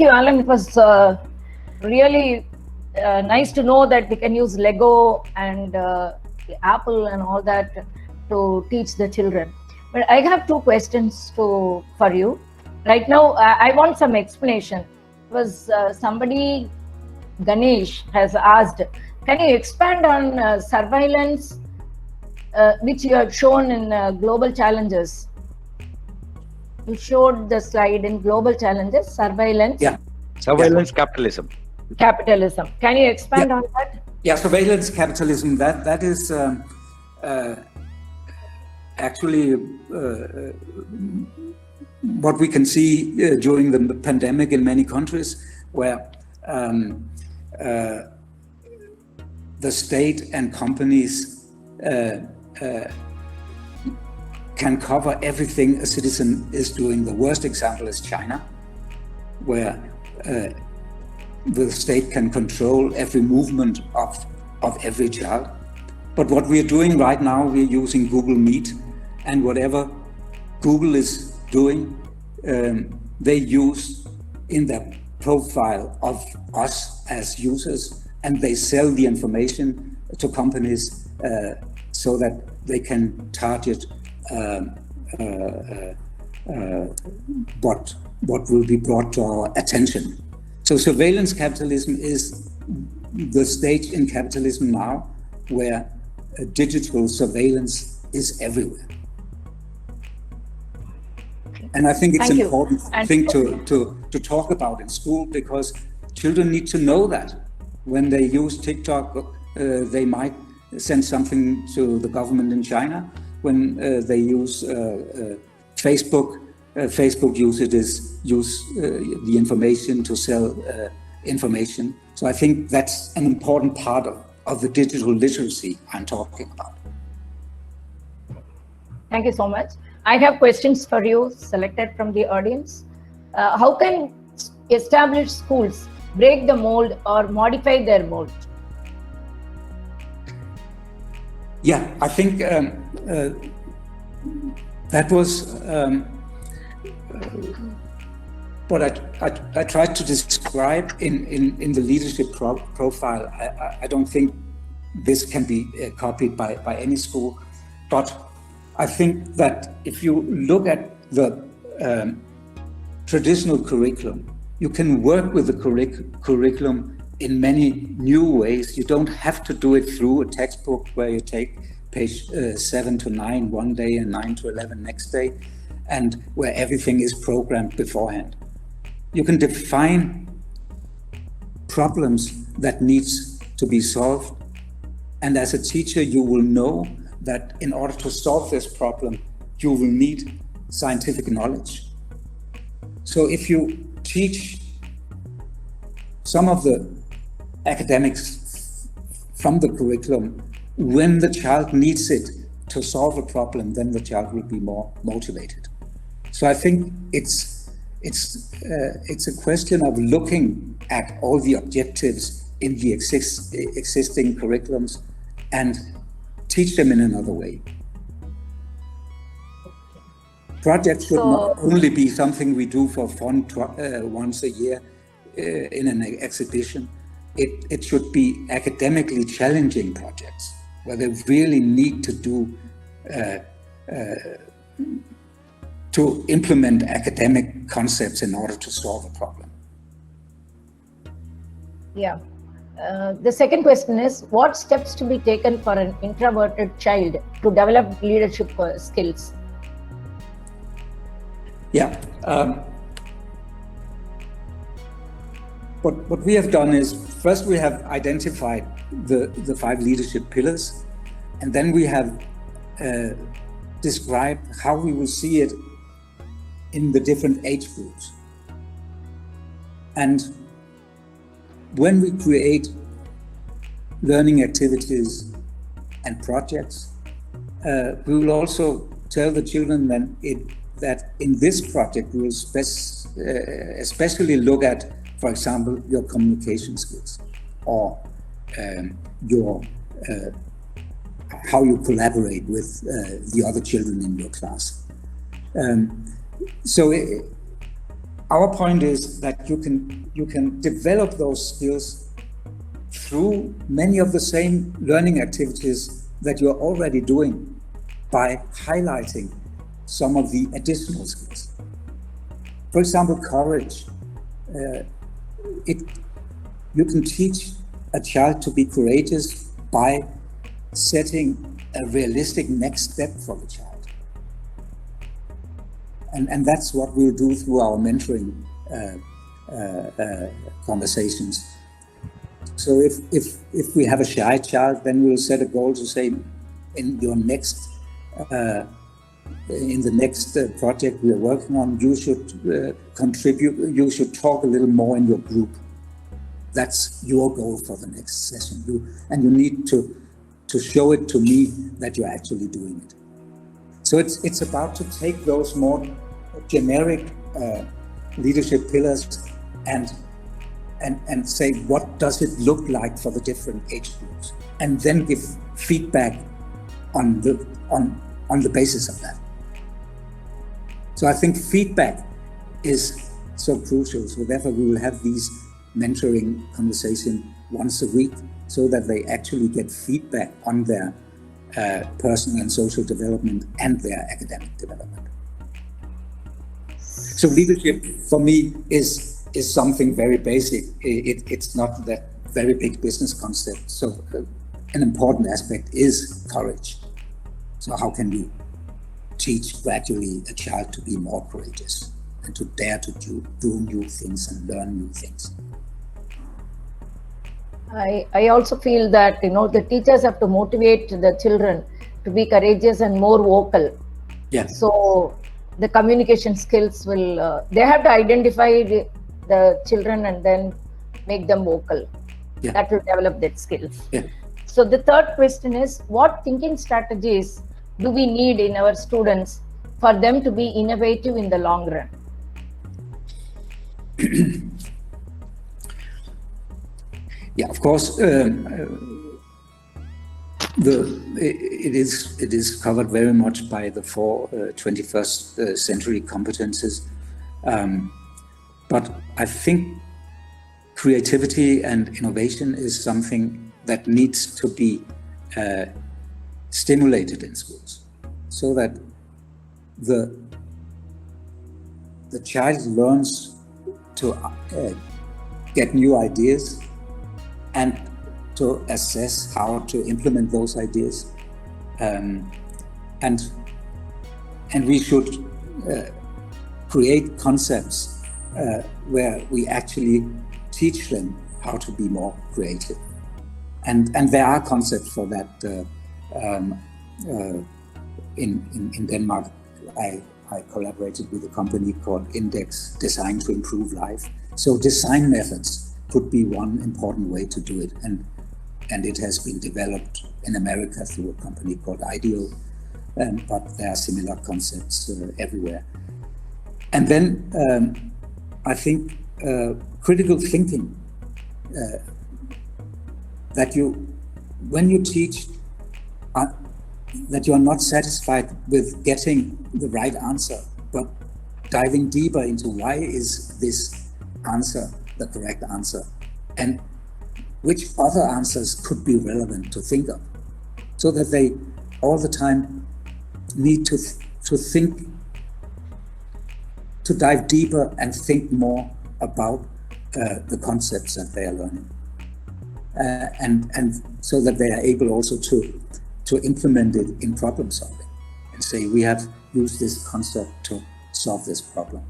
you, Allan. It was really nice to know that we can use Lego and Apple and all that to teach the children. But I have two questions for you. Right now, I want some explanation. It was somebody, Ganesh, has asked, can you expand on surveillance, which you have shown in global challenges? You showed the slide in global challenges, surveillance. Yeah, surveillance capitalism. Capitalism. Can you expand on that? Yeah, surveillance capitalism. That is actually what we can see during the pandemic in many countries, where the state and companies can cover everything a citizen is doing. The worst example is China, where the state can control every movement of every child. But what we're doing right now, we're using Google Meet, and whatever Google is doing, they use in their profile of us as users, and they sell the information to companies so that they can target what will be brought to our attention. So surveillance capitalism is the stage in capitalism now where digital surveillance is everywhere. And I think it's an important thing to talk about in school, because children need to know that when they use TikTok, they might send something to the government in China. When they use Facebook, Facebook use the information to sell information. So I think that's an important part of the digital literacy I'm talking about. Thank you so much. I have questions for you selected from the audience. How can established schools break the mold or modify their mold? Yeah, I think that was what I tried to describe in the leadership profile. I don't think this can be copied by any school, but I think that if you look at the traditional curriculum, you can work with the curriculum in many new ways. You don't have to do it through a textbook where you take page 7 to 9 one day and 9 to 11 next day, and where everything is programmed beforehand. You can define problems that needs to be solved, and as a teacher you will know that in order to solve this problem you will need scientific knowledge. So if you teach some of the academics from the curriculum when the child needs it to solve a problem, then the child will be more motivated. So I think it's a question of looking at all the objectives in the existing curriculums and teach them in another way. Projects should not only be something we do for fun once a year in an exhibition. It should be academically challenging projects where they really need to do to implement academic concepts in order to solve a problem. Yeah. The second question is, what steps to be taken for an introverted child to develop leadership skills? Yeah. What we have done is, first we have identified the 5 leadership pillars, and then we have described how we will see it in the different age groups. And when we create learning activities and projects, we will also tell the children that in this project we will especially look at, for example, your communication skills, or your how you collaborate with the other children in your class. So our point is that you can develop those skills through many of the same learning activities that you're already doing by highlighting some of the additional skills. For example, courage. You can teach a child to be courageous by setting a realistic next step for the child. And that's what we'll do through our mentoring conversations. So if we have a shy child, then we'll set a goal to say, in your next in the next project we are working on, you should contribute, you should talk a little more in your group. That's your goal for the next session. You need to show it to me that you're actually doing it. So it's about to take those more generic leadership pillars and say, what does it look like for the different age groups, and then give feedback on the basis of that. So I think feedback is so crucial. So therefore we will have these mentoring conversations once a week, so that they actually get feedback on their personal and social development and their academic development. So leadership for me is something very basic. It's not that very big business concept. So an important aspect is courage. So how can you teach gradually a child to be more courageous and to dare to do new things and learn new things? I also feel that, the teachers have to motivate the children to be courageous and more vocal. Yeah. So the communication skills will, they have to identify the children and then make them vocal. Yeah. That will develop that skills. Yeah. So the third question is, what thinking strategies do we need in our students for them to be innovative in the long run? Yeah, of course, it is covered very much by the four 21st century competences, but I think creativity and innovation is something that needs to be stimulated in schools, so that the child learns to get new ideas and to assess how to implement those ideas, and we should create concepts where we actually teach them how to be more creative, and there are concepts for that. In Denmark, I collaborated with a company called Index, Design to Improve Life. So design methods could be one important way to do it, and it has been developed in America through a company called Ideal, but there are similar concepts everywhere. And then I think critical thinking, that when you teach, that you are not satisfied with getting the right answer, but diving deeper into why is this answer the correct answer, and which other answers could be relevant to think of, so that they all the time need to think, to dive deeper and think more about the concepts that they are learning, and so that they are able also to implement it in problem solving and say, we have used this concept to solve this problem.